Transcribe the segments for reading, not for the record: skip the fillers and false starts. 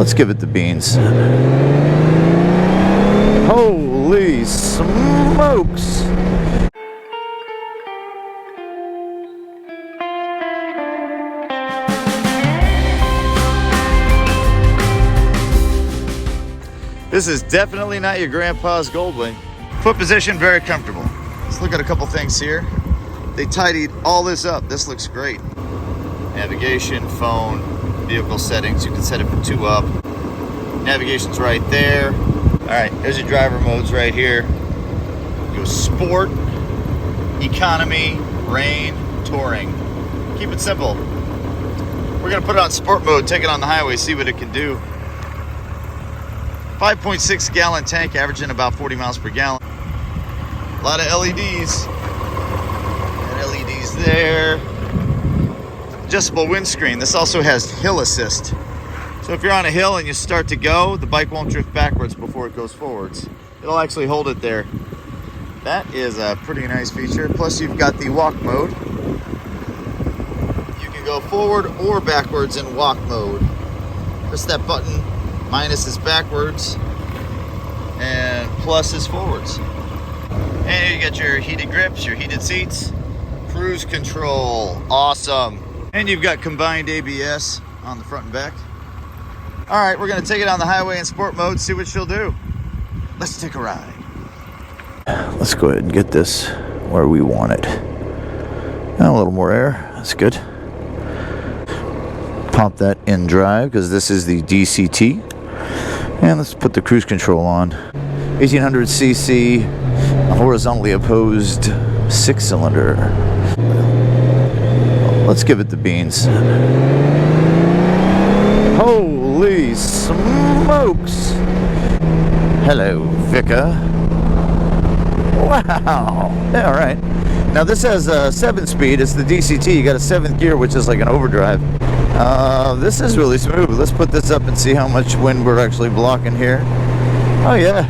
Let's give it the beans. Holy smokes! This is definitely not your grandpa's Goldwing. Foot position, very comfortable. Let's look at a couple things here. They tidied all this up. This looks great. Navigation, phone, vehicle settings. You can set it from 2 up. Navigation's right there. All right, there's your driver modes right here. Go sport, economy, rain, touring. Keep it simple. We're gonna put it on sport mode, take it on the highway, see what it can do. 5.6 gallon tank, averaging about 40 miles per gallon. A lot of LEDs. And LEDs there. Adjustable windscreen. This also has hill assist. So if you're on a hill and you start to go, the bike won't drift backwards before it goes forwards. It'll actually hold it there. That is a pretty nice feature. Plus you've got the walk mode. You can go forward or backwards in walk mode. Press that button. Minus is backwards and plus is forwards. And you got your heated grips, your heated seats, cruise control, awesome. And you've got combined ABS on the front and back. All right, we're gonna take it on the highway in sport mode, see what she'll do. Let's take a ride. Let's go ahead and get this where we want it. And a little more air, that's good. Pop that in drive because this is the DCT. And let's put the cruise control on. 1800cc, horizontally opposed 6-cylinder. Let's give it the beans. Holy smokes! Hello, Vika. Wow. Yeah, all right. Now this has a 7-speed. It's the DCT. You got a 7th gear, which is like an overdrive. This is really smooth. Let's put this up and see how much wind we're actually blocking here. Oh yeah,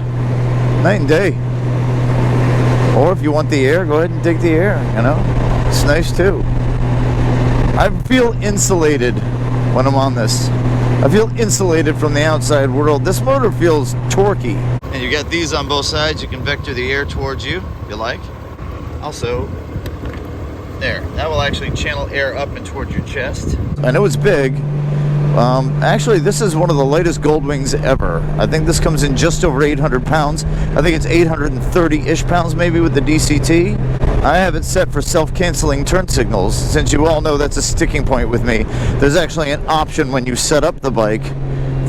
night and day. Or if you want the air, go ahead and take the air, you know. It's nice too. I feel insulated when I'm on this. I feel insulated from the outside world. This motor feels torquey. And you got these on both sides. You can vector the air towards you, if you like. Also, there, that will actually channel air up and towards your chest. I know it's big. Actually, this is one of the lightest Goldwings ever. I think this comes in just over 800 pounds. I think it's 830-ish pounds maybe with the DCT. I have it set for self-canceling turn signals. Since you all know that's a sticking point with me, there's actually an option when you set up the bike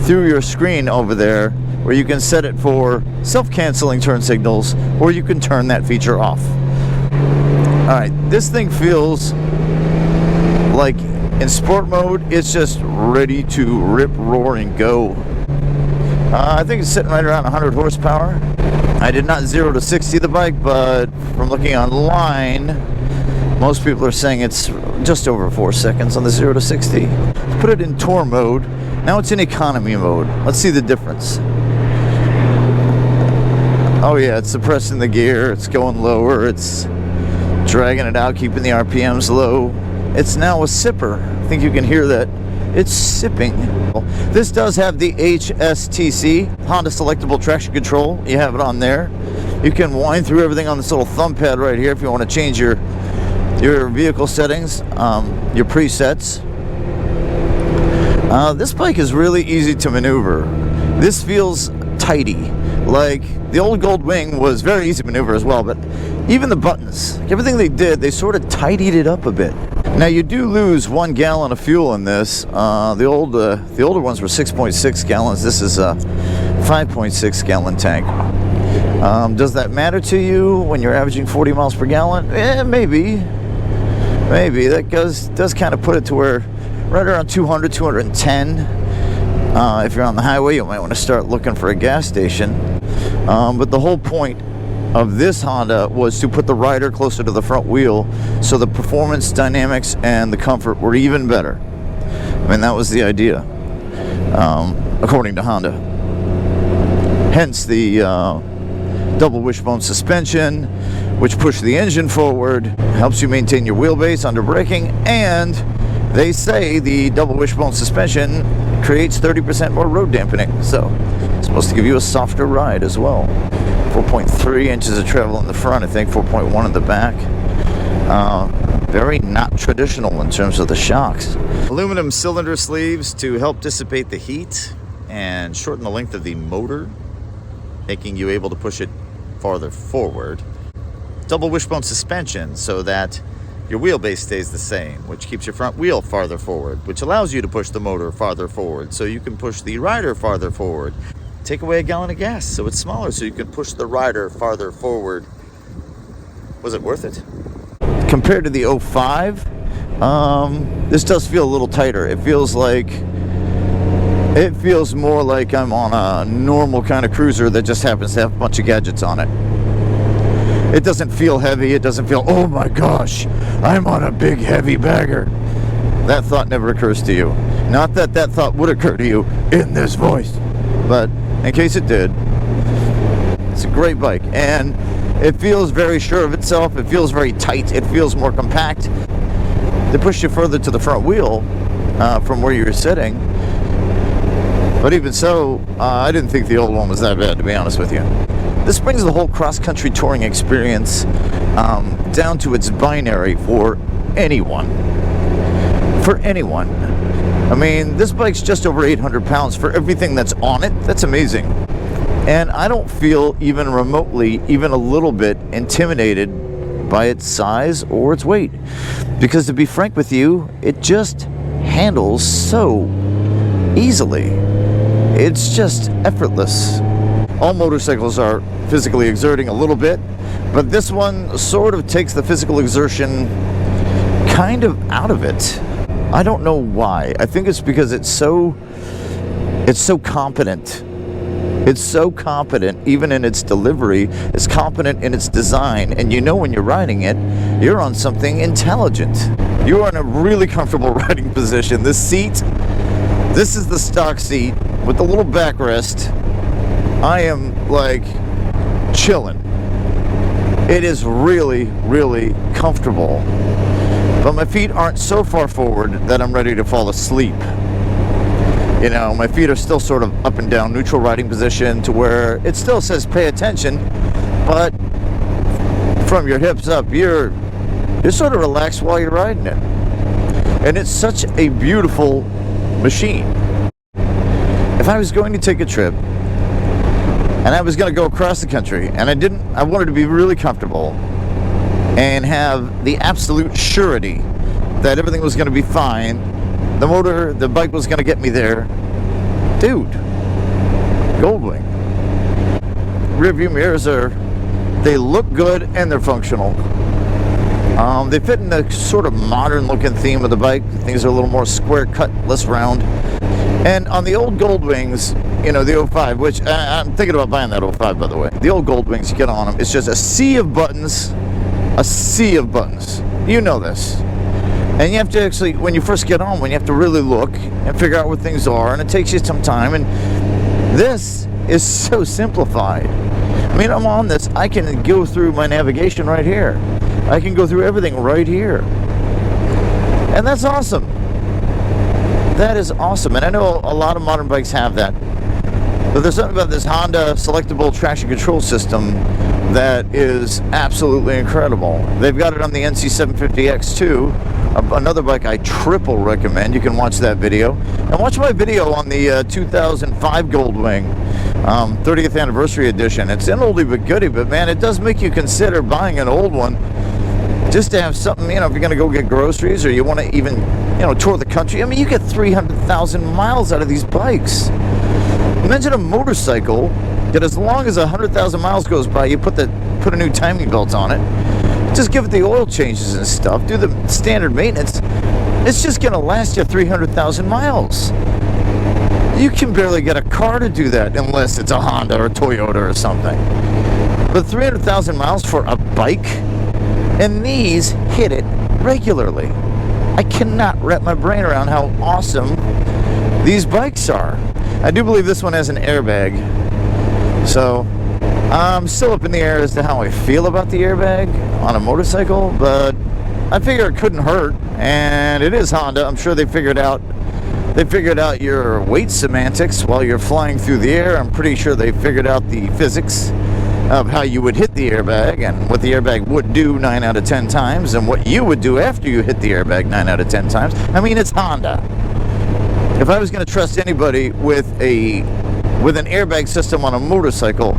through your screen over there where you can set it for self-canceling turn signals, or you can turn that feature off. Alright, this thing feels like in sport mode, it's just ready to rip, roar, and go. I think it's sitting right around 100 horsepower. I did not 0 to 60 the bike, but from looking online, most people are saying it's just over 4 seconds on the 0 to 60. Let's put it in tour mode. Now it's in economy mode. Let's see the difference. Oh yeah, it's suppressing the gear, it's going lower, it's dragging it out, keeping the RPMs low. It's now a sipper. I think you can hear that. It's sipping. This does have the HSTC, Honda Selectable Traction Control. You have it on there. You can wind through everything on this little thumb pad right here if you want to change your vehicle settings, your presets. This bike is really easy to maneuver. This feels tidy. Like, the old Goldwing was very easy to maneuver as well, but even the buttons, everything they did, they sort of tidied it up a bit. Now, you do lose 1 gallon of fuel in this. The older ones were 6.6 gallons. This is a 5.6 gallon tank. Does that matter to you when you're averaging 40 miles per gallon? Maybe. Maybe. That does kind of put it to where right around 200, 210. If you're on the highway, you might want to start looking for a gas station. But the whole point of this Honda was to put the rider closer to the front wheel, so the performance, dynamics, and the comfort were even better. I mean, that was the idea, according to Honda. Hence the double wishbone suspension, which pushed the engine forward, helps you maintain your wheelbase under braking, and they say the double wishbone suspension creates 30% more road dampening. So it's supposed to give you a softer ride as well. 4.3 inches of travel in the front, I think 4.1 in the back. Very not traditional in terms of the shocks. Aluminum cylinder sleeves to help dissipate the heat and shorten the length of the motor, making you able to push it farther forward. Double wishbone suspension so that your wheelbase stays the same, which keeps your front wheel farther forward, which allows you to push the motor farther forward so you can push the rider farther forward. Take away a gallon of gas so it's smaller so you can push the rider farther forward. Was it worth it? Compared to the 05, this does feel a little tighter. It feels more like I'm on a normal kind of cruiser that just happens to have a bunch of gadgets on it. It doesn't feel heavy. It doesn't feel, oh my gosh, I'm on a big heavy bagger. That thought never occurs to you. Not that that thought would occur to you in this voice, but in case it did, it's a great bike. And it feels very sure of itself. It feels very tight. It feels more compact. They push you further to the front wheel from where you're sitting. But even so, I didn't think the old one was that bad, to be honest with you. This brings the whole cross-country touring experience down to its binary for anyone. For anyone. I mean, this bike's just over 800 pounds for everything that's on it. That's amazing. And I don't feel even remotely, even a little bit intimidated by its size or its weight. Because to be frank with you, it just handles so easily. It's just effortless. All motorcycles are physically exerting a little bit, but this one sort of takes the physical exertion kind of out of it. I don't know why. I think it's because it's so competent. It's so competent, even in its delivery. It's competent in its design, and you know when you're riding it, you're on something intelligent. You are in a really comfortable riding position. This seat, this is the stock seat with the little backrest. I am like chilling. It is really, really comfortable. But my feet aren't so far forward that I'm ready to fall asleep. You know, my feet are still sort of up and down, neutral riding position, to where it still says pay attention, but from your hips up, you're sort of relaxed while you're riding it. And it's such a beautiful machine. If I was going to take a trip, and I was going to go across the country, and I wanted to be really comfortable and have the absolute surety that everything was going to be fine, the bike was going to get me there. Dude, Goldwing. Rear view mirrors they look good and they're functional. They fit in the sort of modern looking theme of the bike. Things are a little more square cut, less round. And on the old Goldwings, you know, the 05, which I'm thinking about buying that 05, by the way. The old Goldwings, you get on them, it's just a sea of buttons. A sea of buttons. You know this. And you have to actually, when you first get on one, you have to really look and figure out where things are, and it takes you some time. And this is so simplified. I mean, I'm on this. I can go through my navigation right here. I can go through everything right here. And that's awesome. That is awesome. And I know a lot of modern bikes have that. But there's something about this Honda selectable traction control system that is absolutely incredible. They've got it on the NC750X too, another bike I triple recommend. You can watch that video. And watch my video on the 2005 Goldwing 30th anniversary edition. It's an oldie but goodie, but man, it does make you consider buying an old one just to have something, you know, if you're going to go get groceries or you want to even, you know, tour the country. I mean, you get 300,000 miles out of these bikes. Imagine a motorcycle that as long as 100,000 miles goes by, you put a new timing belt on it, just give it the oil changes and stuff, do the standard maintenance, it's just going to last you 300,000 miles. You can barely get a car to do that unless it's a Honda or a Toyota or something. But 300,000 miles for a bike, and these hit it regularly. I cannot wrap my brain around how awesome these bikes are. I do believe this one has an airbag, so I'm still up in the air as to how I feel about the airbag on a motorcycle, but I figure it couldn't hurt, and it is Honda. I'm sure they figured out They figured out your weight semantics while you're flying through the air. I'm pretty sure they figured out the physics of how you would hit the airbag and what the airbag would do 9 out of 10 times and what you would do after you hit the airbag 9 out of 10 times. I mean, it's Honda. If I was going to trust anybody with an airbag system on a motorcycle,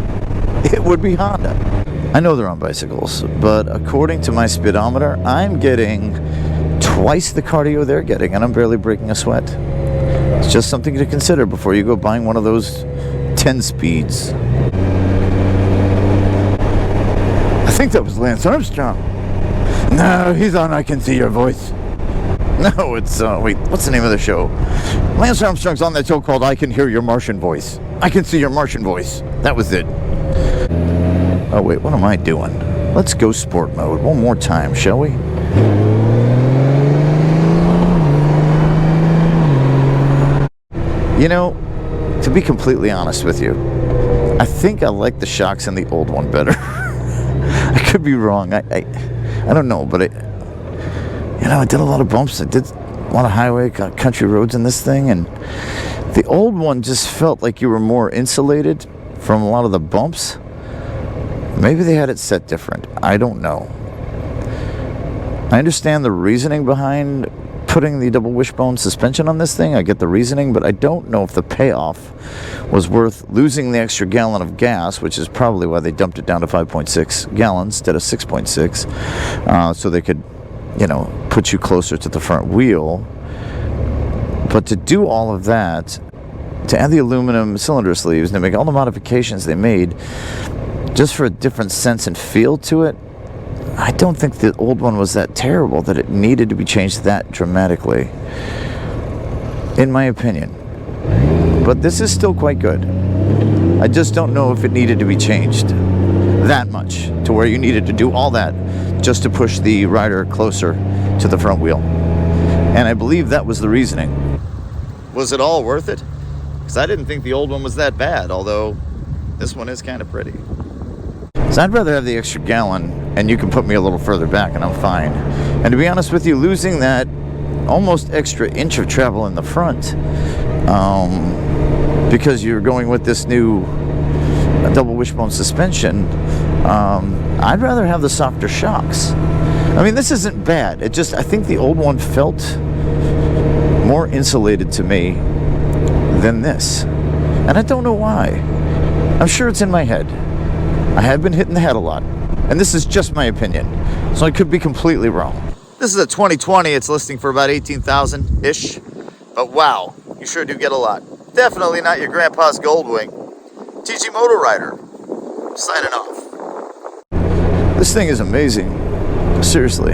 it would be Honda. I know they're on bicycles, but according to my speedometer, I'm getting twice the cardio they're getting, and I'm barely breaking a sweat. It's just something to consider before you go buying one of those 10 speeds. I think that was Lance Armstrong. No, he's on I Can See Your Voice. No, it's, wait, what's the name of the show? Lance Armstrong's on that show called I Can Hear Your Martian Voice. I Can See Your Martian Voice. That was it. Oh, wait, what am I doing? Let's go sport mode one more time, shall we? You know, to be completely honest with you, I think I like the shocks in the old one better. I could be wrong. I don't know, but I did a lot of bumps. I did a lot of highway, country roads in this thing, and the old one just felt like you were more insulated from a lot of the bumps. Maybe they had it set different. I don't know. I understand the reasoning behind putting the double wishbone suspension on this thing. I get the reasoning, but I don't know if the payoff was worth losing the extra gallon of gas, which is probably why they dumped it down to 5.6 gallons instead of 6.6, so they could, put you closer to the front wheel. But to do all of that, to add the aluminum cylinder sleeves and to make all the modifications they made, just for a different sense and feel to it, I don't think the old one was that terrible that it needed to be changed that dramatically, in my opinion. But this is still quite good. I just don't know if it needed to be changed that much to where you needed to do all that just to push the rider closer to the front wheel. And I believe that was the reasoning. Was it all worth it? Because I didn't think the old one was that bad, although this one is kind of pretty. So I'd rather have the extra gallon, and you can put me a little further back and I'm fine. And to be honest with you, losing that almost extra inch of travel in the front, because you're going with this new double wishbone suspension, I'd rather have the softer shocks. I mean, this isn't bad. I think the old one felt more insulated to me than this. And I don't know why. I'm sure it's in my head. I have been hitting the head a lot, and this is just my opinion, so I could be completely wrong. This is a 2020. It's listing for about 18,000-ish, but wow, you sure do get a lot. Definitely not your grandpa's Goldwing. TG MotoRider, signing off. This thing is amazing, seriously.